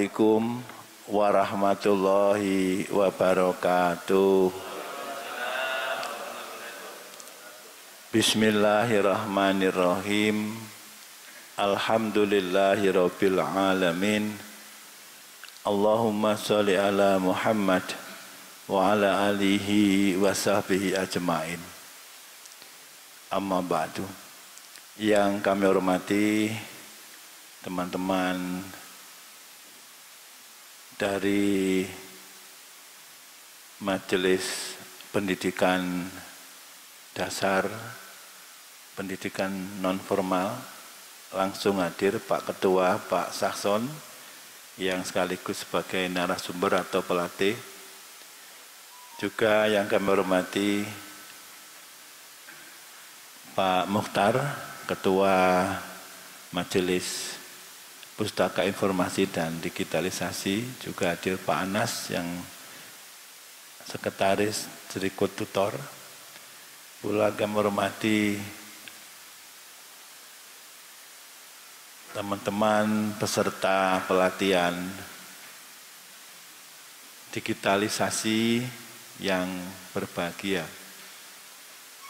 Assalamualaikum warahmatullahi wabarakatuh. Bismillahirrahmanirrahim. Alhamdulillahirabbil alamin. Allahumma sholli ala Muhammad wa ala alihi wa sahbihi ajmain. Amma ba'du. Yang kami hormati teman-teman dari Majelis Pendidikan Dasar, Pendidikan Non-Formal, langsung hadir Pak Ketua, Pak Sakson, yang sekaligus sebagai narasumber atau pelatih. Juga yang kami hormati Pak Mukhtar, Ketua Majelis Pustaka Informasi dan Digitalisasi, juga hadir Pak Anas yang Sekretaris Dirikut Tutor. Pula kami hormati teman-teman peserta pelatihan digitalisasi yang berbahagia.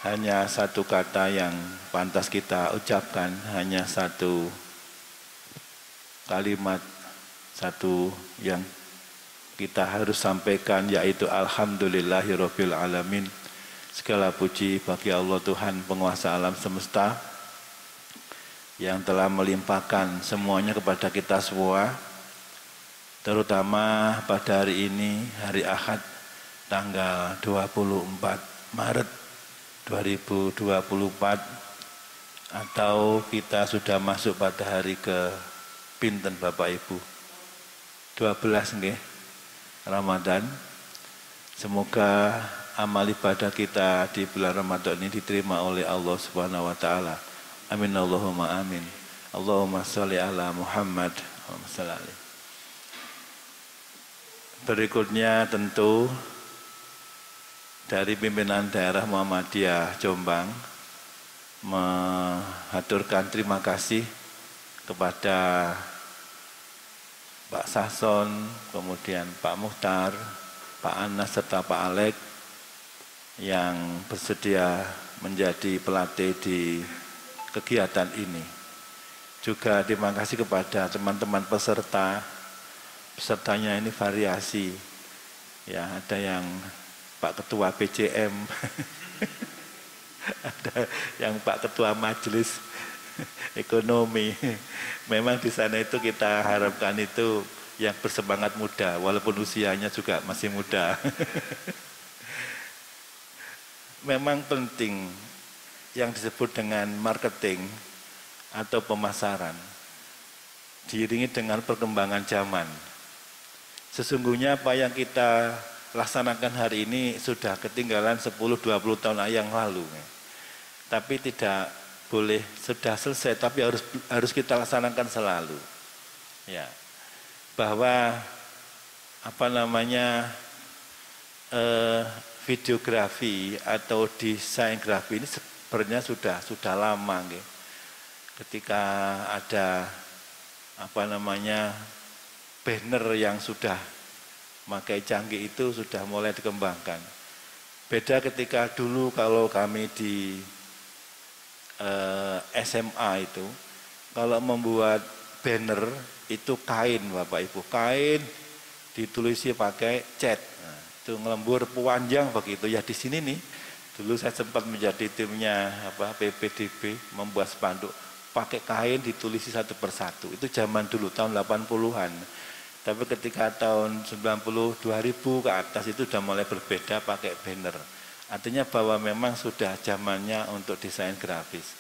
Hanya satu kata yang pantas kita ucapkan, hanya satu kalimat, satu yang kita harus sampaikan, yaitu Alhamdulillahirabbil alamin. Segala puji bagi Allah Tuhan penguasa alam semesta yang telah melimpahkan semuanya kepada kita semua, terutama pada hari ini, hari Ahad, tanggal 24 Maret 2024, atau kita sudah masuk pada hari ke pinten Bapak Ibu? 12 nggih, Ramadan. Semoga amal ibadah kita di bulan Ramadan ini diterima oleh Allah Subhanahu wa taala. Amin Allahumma amin. Allahumma sholli ala Muhammad. Allahumma sholli alaihi. Berikutnya tentu dari pimpinan daerah Muhammadiyah Jombang mengaturkan terima kasih kepada Pak Sakson, kemudian Pak Mukhtar, Pak Anas, serta Pak Alek yang bersedia menjadi pelatih di kegiatan ini. Juga terima kasih kepada teman-teman peserta. Pesertanya ini variasi. Ya, ada yang Pak Ketua PCM, ada yang Pak Ketua Majelis Ekonomi. Memang di sana itu kita harapkan itu yang bersemangat muda, walaupun usianya juga masih muda. Memang penting yang disebut dengan marketing atau pemasaran diiringi dengan perkembangan zaman. Sesungguhnya apa yang kita laksanakan hari ini sudah ketinggalan 10-20 tahun yang lalu. Tapi tidak boleh sudah selesai, tapi harus kita laksanakan selalu. Ya. Bahwa videografi atau desain grafis ini sebenarnya sudah lama gitu. Ketika ada banner yang sudah pakai canggih itu sudah mulai dikembangkan. Beda ketika dulu kalau kami di SMA itu, kalau membuat banner itu kain Bapak Ibu, kain ditulisi pakai cat. Nah, itu ngelembur panjang begitu. Ya di sini nih, dulu saya sempat menjadi timnya PPDB, membuat spanduk pakai kain ditulisi satu persatu. Itu zaman dulu tahun 80-an. Tapi ketika tahun 90, 2000 ke atas itu sudah mulai berbeda pakai banner. Artinya bahwa memang sudah zamannya untuk desain grafis.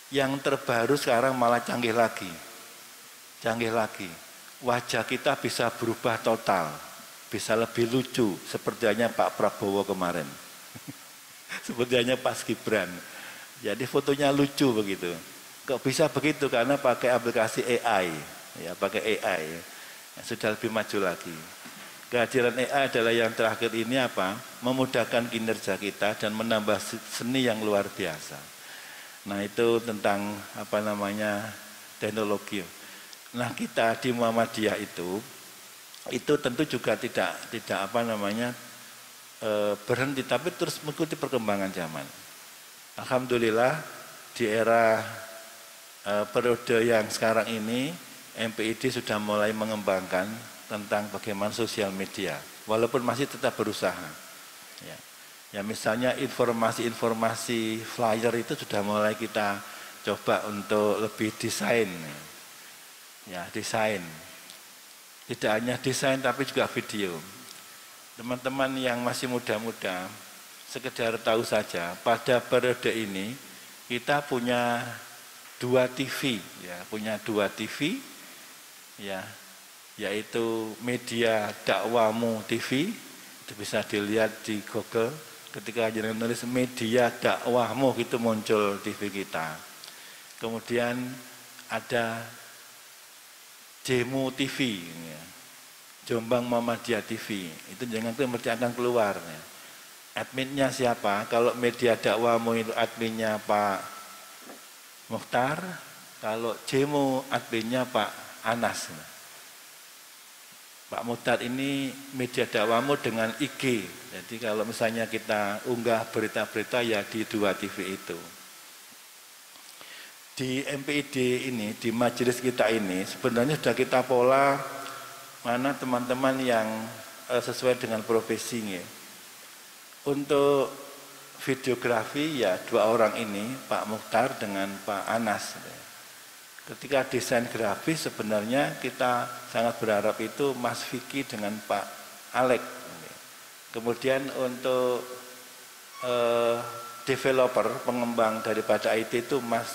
Yang terbaru sekarang malah canggih lagi. Canggih lagi. Wajah kita bisa berubah total. Bisa lebih lucu. Sepertinya Pak Prabowo kemarin. Sepertinya Pak Gibran. Jadi fotonya lucu begitu. Kok bisa begitu? Karena pakai aplikasi AI. Ya, pakai AI. Sudah lebih maju lagi. Kehadiran AI adalah yang terakhir ini memudahkan kinerja kita dan menambah seni yang luar biasa. Nah itu tentang teknologi. Nah kita di Muhammadiyah itu tentu juga tidak berhenti, tapi terus mengikuti perkembangan zaman. Alhamdulillah di era periode yang sekarang ini MPID sudah mulai mengembangkan tentang bagaimana sosial media, walaupun masih tetap berusaha. Ya misalnya informasi flyer itu sudah mulai kita coba untuk lebih desain. Ya desain. Tidak hanya desain tapi juga video. Teman-teman yang masih muda-muda, sekedar tahu saja, pada periode ini kita punya 2 TV, ya, yaitu Media Dakwamu TV, itu bisa dilihat di Google. Ketika jenengan nulis Media Dakwahmu itu muncul TV kita. Kemudian ada Jemu TV, ya. Jombang Muhammadiyah TV, itu jangan mesti akan keluar. Ya. Adminnya siapa? Kalau Media Dakwamu itu adminnya Pak Mukhtar, kalau Jemu adminnya Pak Anas. Pak Mukhtar ini Media Dakwamu dengan IG, jadi kalau misalnya kita unggah berita-berita ya di 2 TV itu. Di MPID ini, di majelis kita ini sebenarnya sudah kita pola mana teman-teman yang sesuai dengan profesinya. Untuk videografi ya 2 orang ini, Pak Mukhtar dengan Pak Anas. Ketika desain grafis sebenarnya kita sangat berharap itu Mas Vicky dengan Pak Alek. Kemudian untuk developer, pengembang daripada IT itu Mas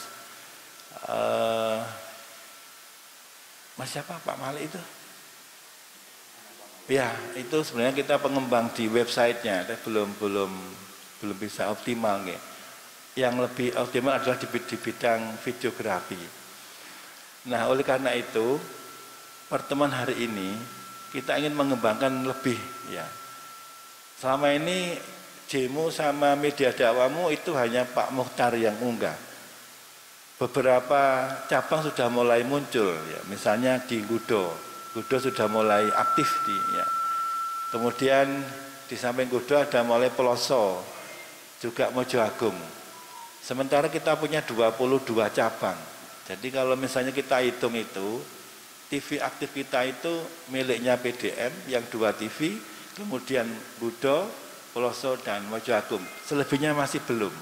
siapa Pak Malik itu? Ya, itu sebenarnya kita pengembang di websitenya, tapi belum bisa optimal. Ya. Yang lebih optimal adalah di bidang videografi. Nah, oleh karena itu, pertemuan hari ini kita ingin mengembangkan lebih. Ya. Selama ini Jemu sama Media Dakwamu itu hanya Pak Mukhtar yang unggah. Beberapa cabang sudah mulai muncul, ya. Misalnya di Gudo sudah mulai aktif ya. Kemudian di samping Gudo ada mulai Peloso, juga Mojo Agung. Sementara kita punya 22 cabang. Jadi kalau misalnya kita hitung itu, TV aktif kita itu miliknya PDM yang 2 TV, kemudian Gudo, Peloso dan Mojo Agung. Selebihnya masih belum.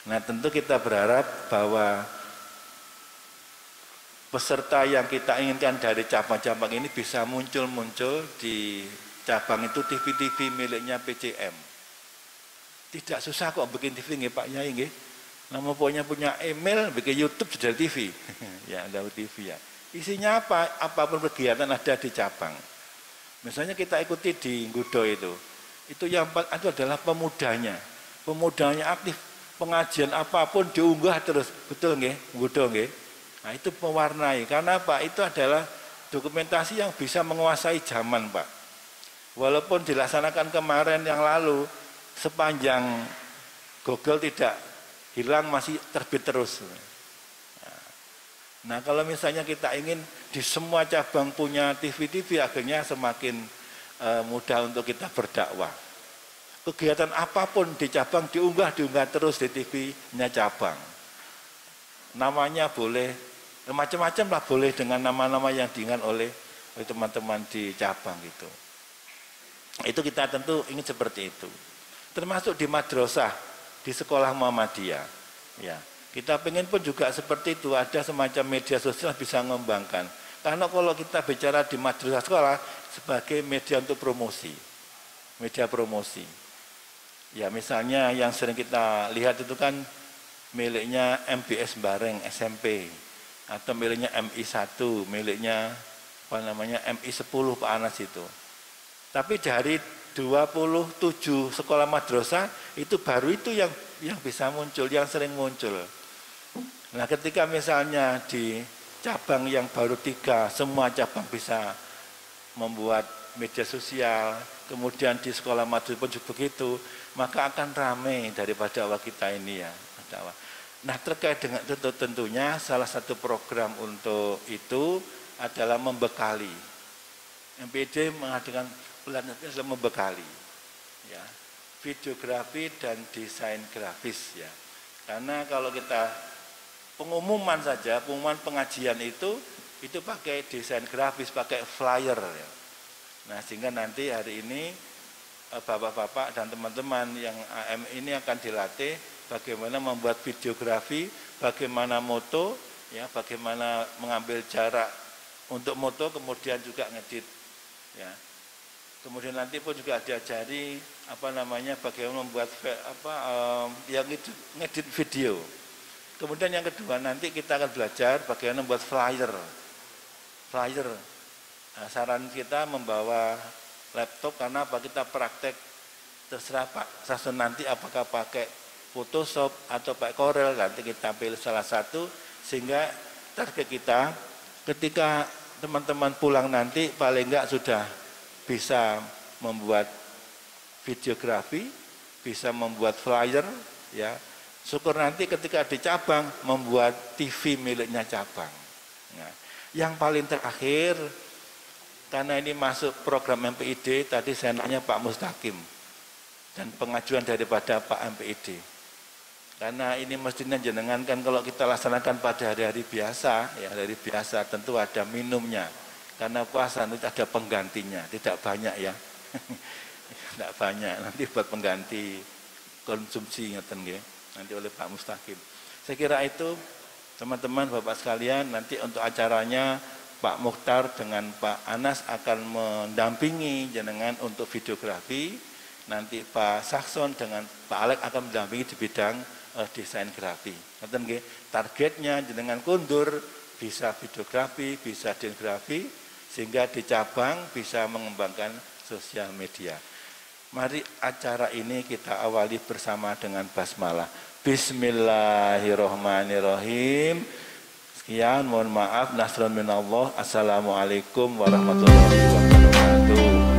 Nah tentu kita berharap bahwa peserta yang kita inginkan dari cabang-cabang ini bisa muncul di cabang itu TV-TV miliknya PCM. Tidak susah kok bikin TV nggih Pak Yai nggih. Namun punya email, bikin YouTube sudah TV. Ya, ada TV ya. Isinya apa? Apapun kegiatan ada di cabang. Misalnya kita ikuti di Gudo itu yang itu adalah pemudanya. Pemudanya aktif, pengajian apapun diunggah terus. Betul nggih? Gudo nggih. Nah itu mewarnai, karena apa? Itu adalah dokumentasi yang bisa menguasai zaman Pak. Walaupun dilaksanakan kemarin yang lalu, sepanjang Google tidak hilang masih terbit terus. Nah kalau misalnya kita ingin di semua cabang punya TV, akhirnya semakin mudah untuk kita berdakwah. Kegiatan apapun di cabang diunggah terus di TV-nya cabang. Namanya boleh macam-macam lah, boleh dengan nama-nama yang diingat oleh teman-teman di cabang gitu. Itu kita tentu ingin seperti itu. Termasuk di madrasah, di sekolah Muhammadiyah. Ya, kita pengen pun juga seperti itu, ada semacam media sosial bisa mengembangkan. Karena kalau kita bicara di madrasah sekolah sebagai media untuk promosi, media promosi. Ya misalnya yang sering kita lihat itu kan miliknya MBS Bareng SMP. Atau miliknya MI1, miliknya MI10 Pak Anas itu. Tapi dari 27 sekolah madrasah itu baru itu yang bisa muncul, yang sering muncul. Nah ketika misalnya di cabang yang baru 3, semua cabang bisa membuat media sosial, kemudian di sekolah madrasah pun juga begitu, maka akan ramai daripada dakwah kita ini ya. Dakwah. Nah terkait dengan itu tentunya salah satu program untuk itu adalah membekali. MPID mengadakan pelatihan adalah membekali, ya, videografi dan desain grafis, ya. Karena kalau kita pengumuman saja, pengumuman pengajian itu pakai desain grafis, pakai flyer, ya. Nah, sehingga nanti hari ini bapak-bapak dan teman-teman yang AM ini akan dilatih bagaimana membuat videografi, bagaimana moto, ya, bagaimana mengambil jarak untuk moto, kemudian juga ngedit, ya. Kemudian nanti pun juga diajari bagaimana membuat yang ngedit video. Kemudian yang kedua nanti kita akan belajar bagaimana membuat flyer. Nah, saran kita membawa laptop karena apa, kita praktek terserah Pak Sasun nanti apakah pakai Photoshop atau pakai Corel, nanti kita pilih salah satu sehingga target kita ketika teman-teman pulang nanti paling enggak sudah bisa membuat videografi, bisa membuat flyer, ya. Syukur nanti ketika di cabang membuat TV miliknya cabang. Nah, yang paling terakhir, karena ini masuk program MPID, tadi saya nanya Pak Mustaqim dan pengajuan daripada Pak MPID. Karena ini mestinya jenengan kan kalau kita laksanakan pada hari-hari biasa, ya hari biasa tentu ada minumnya. Karena puasa nanti ada penggantinya, tidak banyak ya, tidak banyak. Nanti buat pengganti konsumsi nanti oleh Pak Mustaqim. Saya kira itu teman-teman Bapak sekalian, nanti untuk acaranya Pak Mukhtar dengan Pak Anas akan mendampingi jenengan untuk videografi. Nanti Pak Sakson dengan Pak Alek akan mendampingi di bidang desain grafi. Targetnya jenengan kundur bisa videografi, bisa desain grafi, sehingga di cabang bisa mengembangkan sosial media. Mari acara ini kita awali bersama dengan basmalah. Bismillahirrahmanirrahim. Sekian, mohon maaf. Nasrun minallah. Assalamualaikum warahmatullahi wabarakatuh.